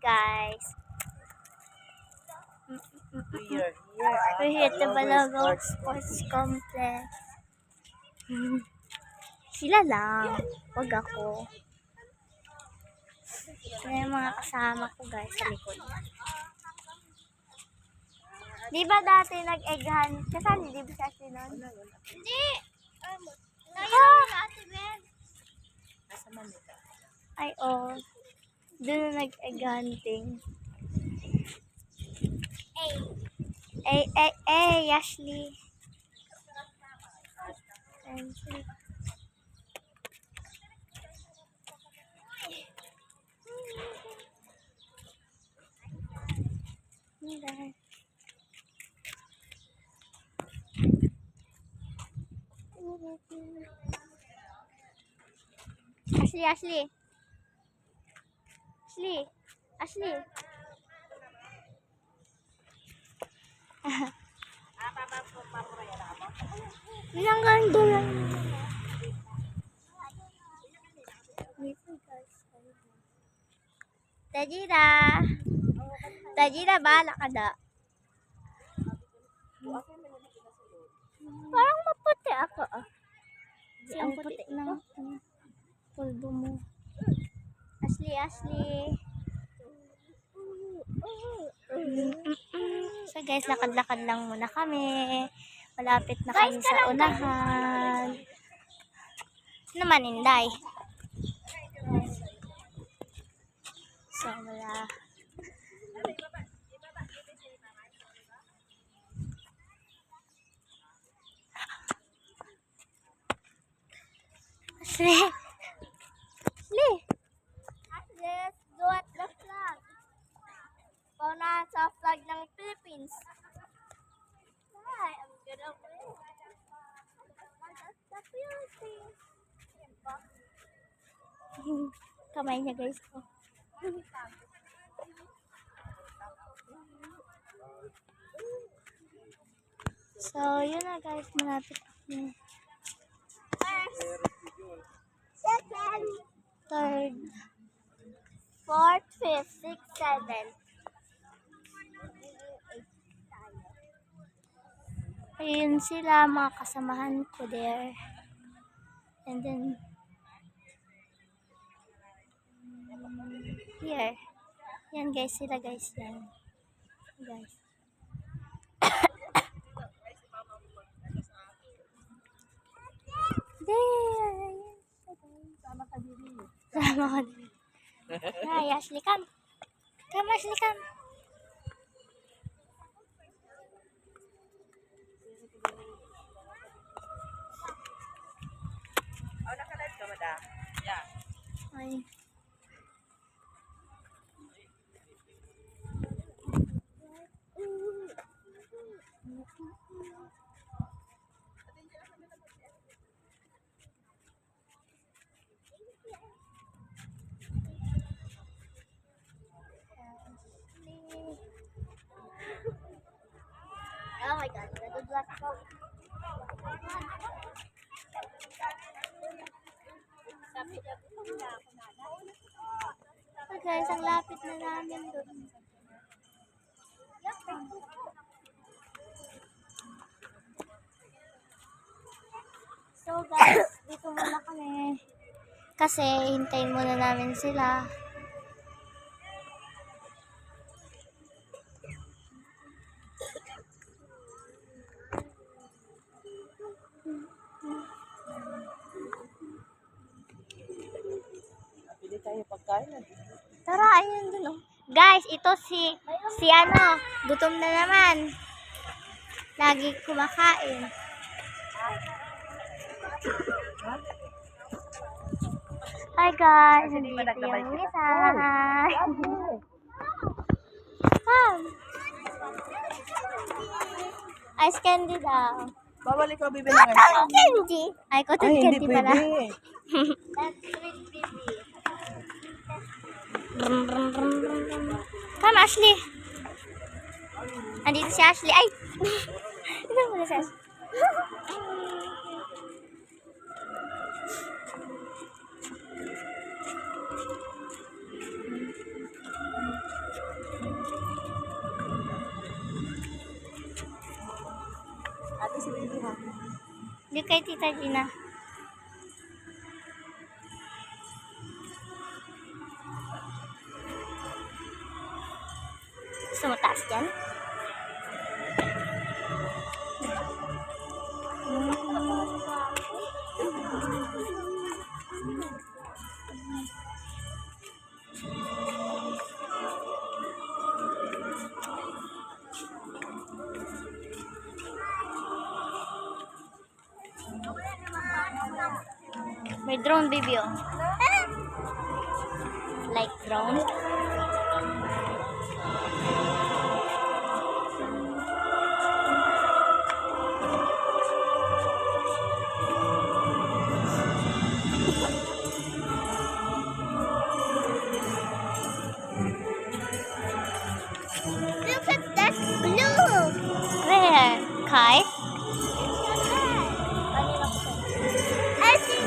guys. We're We're here at the Balago Sports Complex. Sila lang. Wag ako. Ito yung mga kasama ko guys sa likod. Di ba dati nag-egg hunt? Kasali, di ba siya sinon? Hindi! Ngayon na Ate Ben. nasa Manila. Ay, oh. Doon na nag-egg hunting. Ashley. Ashley. Bilang ganda lang. Tajira, bahala ka da. Parang maputi ako ah. Ang puti ng pulbo mo. Ashley. So guys, lakad-lakad lang muna kami. Malapit na kami sa unahan. Naman, Inday. So, wala. Ashley. Let's do at the flag. Pauna sa flag ng Philippines. Hi, I'm gonna win. The Philippines. Kamay niya guys ko. So, yun na guys. Malapit ako. Second. Third. Fourth, fifth, sixth, seventh. Ayun sila, mga kasamahan ko there. And then, here. Yan guys, sila guys yan. Guys. There. Sama ka diri. Ay, Ashley, come. Come, Ashley, come. Oh, naka-live ka, madam? Yeah. Ay. Oh my God, good luck. So guys, ang lapit na namin doon. So guys, dito muna kami. Kasi hintayin muna namin sila. Pili tayo pagkain. Tara, ayun dun oh. Guys, ito si ano, gutom na naman. Lagi kumakain. Hi guys, nandito yung Misa. Come. Ice candy daw. Bawal ikaw bibili ng Cotton candy. Ay, cotton Ay, candy hindi pala. pwede. That's sweet baby. Come, Ashley. Andito si Ashley. Ay! Ito muna si Ashley. Di kay Tita Gina. Gusto mo taas dyan? May drone, baby, oh. Like drone? Look at that blue! Where? Kite? I think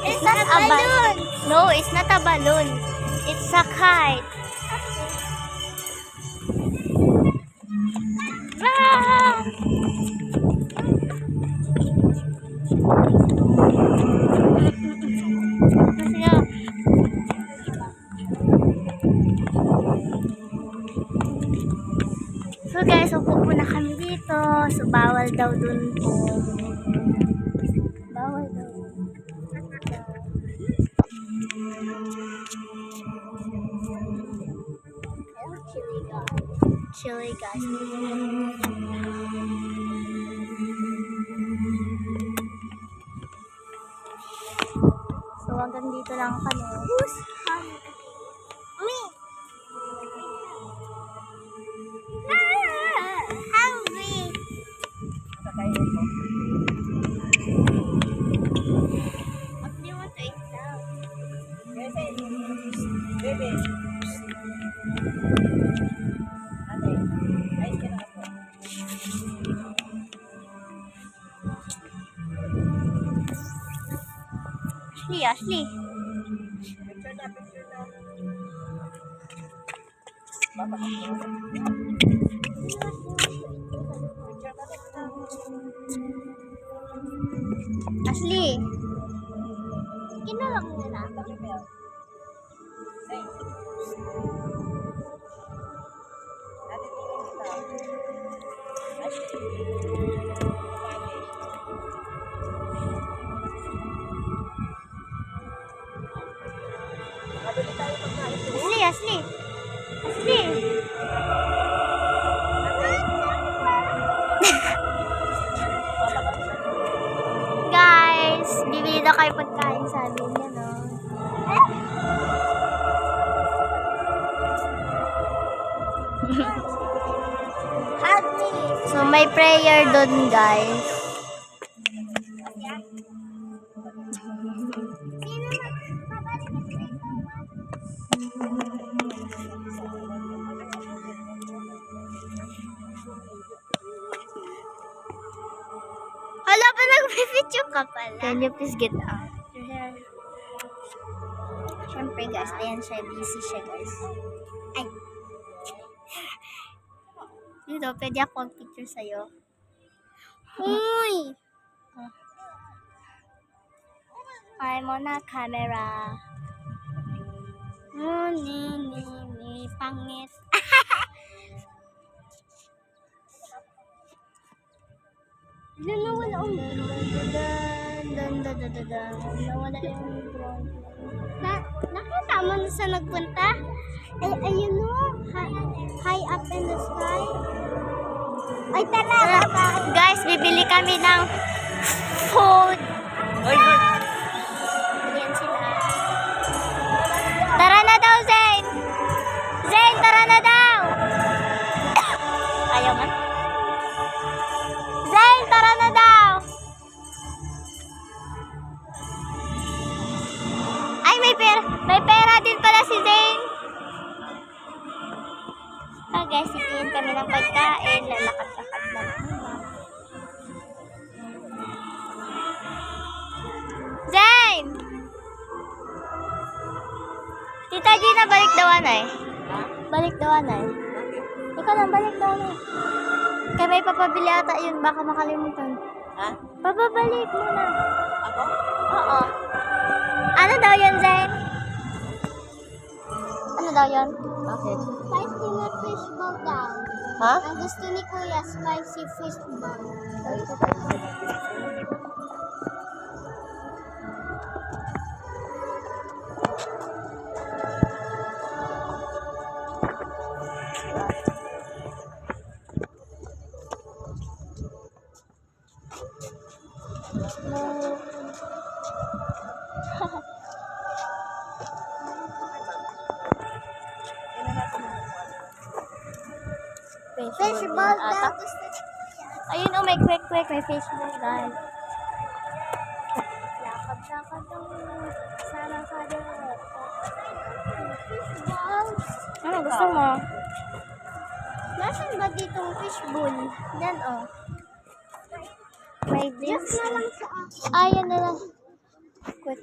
it's not a balloon. No, it's not a balloon. It's a kite. Ah! Let's go. So guys, upo muna kami dito. So bawal daw dun po. Bawal daw. Chili guys. Chili guys. So hanggang dito lang kami. Who's hungry? Me! Hungry! Kakainin mo. What do you want to eat now? Baby. Ate, ayos ka na ako. Ashley. Picture na. Baba ka. Ashley. Kinalang mo na. Say. Ate, tingin kita. Mabili tayo pagkain. Ashley. Guys, bibili na kayo pagkain sa amin yan, no? Hug me! So, may prayer doon, guys. Hala pa, nag-video ka pala. Can you please get out? Siyempre guys, ayan siya. Busy siya guys. Ay. Dito, pwede ako mag-picture sa'yo. Uy! I'm on a camera. Ni, pangit. Nawala yung nawala yung drone. Nakita mo na sa nagpunta? Ay, ayun no. High up in the sky. Ay, tara. Guys, bibili kami ng food. Oy, Ayan sila. Tara na daw, Zane. Zane, tara na daw. Ayaw man. Zane, tara na daw. Ay, may pera din pala si Zane. Guys, itiin kami ng pagkain. Lalakad-lakad lang. Zane! Tita Gina, balik daw anay. Balik daw anay. Ikaw lang, balik daw anay. Kaya may papabili ata yun, baka makalimutan. Ha? Papabalik muna. Ako? Oo. Ano daw yun, Zen? Ano daw yun? Bakit? Spicy na fishball daw. Ha? Ang gusto ni Kuya, spicy fishball. Fishball daw gusto ni Kuya. Ayun oh, may quick, may Facebook guys. Lakad-lakad ang sana ka din. Fishball. Ano gusto mo? Nasaan ba ditong fishbowl? Yan oh. May Just this. na lang sa akin. Ayan na lang. Quick.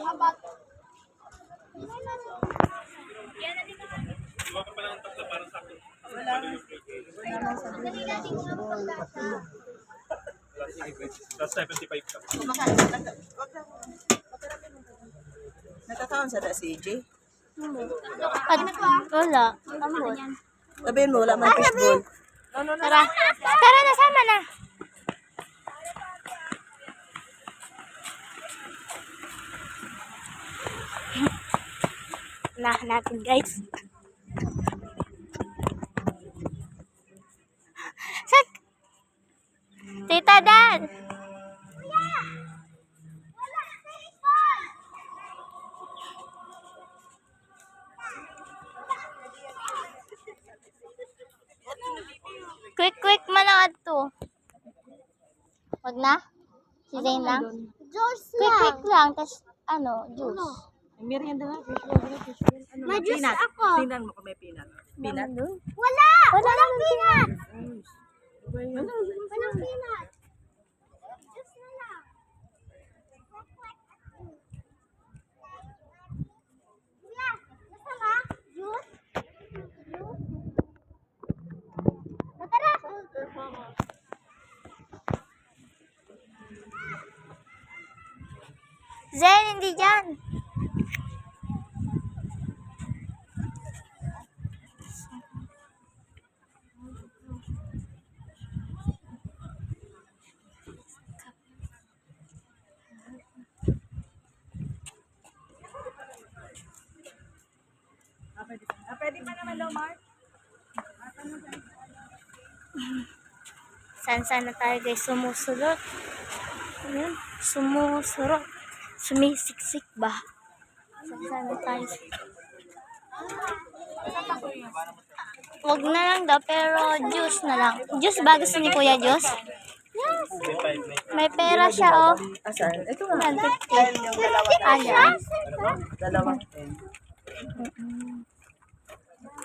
Abat. Plus 75 ka. Kumakain ka lang. Nakakaon sa si AJ? At wala. Ambot. Sabihin mo, wala man fishbowl. Tara. Tara na, sama na. Unahan natin guys. Sak! Tita Dan! Quick man ang ato. Wag na? Si Zayn lang? Juice lang. Quick lang. Tapos juice. May merienda nga, fishbowl. Ano, May juice peanut. ako. Tingnan mo kung may peanut. Peanut? Wala! Walang peanut! Walang peanut. Juice na lang. Kuya, gusto ba? Juice? Tara! Zayn, hindi dyan. Pwede pa naman daw, Mark? Saan na tayo guys? Sumusulot. Ayan. Sumusurot. Sumisiksik ba? Saan na tayo? Wag na lang daw, pero juice na lang. Juice ba? Gusto ni Kuya juice? Yes. May pera siya, oh. Asan? Ito nga. 150. Yung dalawa. Ayan. Dalawang 10.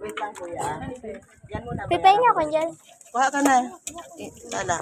Wait lang, kuya. Yan muna. Pipay niya ako dyan. Kuha ka na. Lala.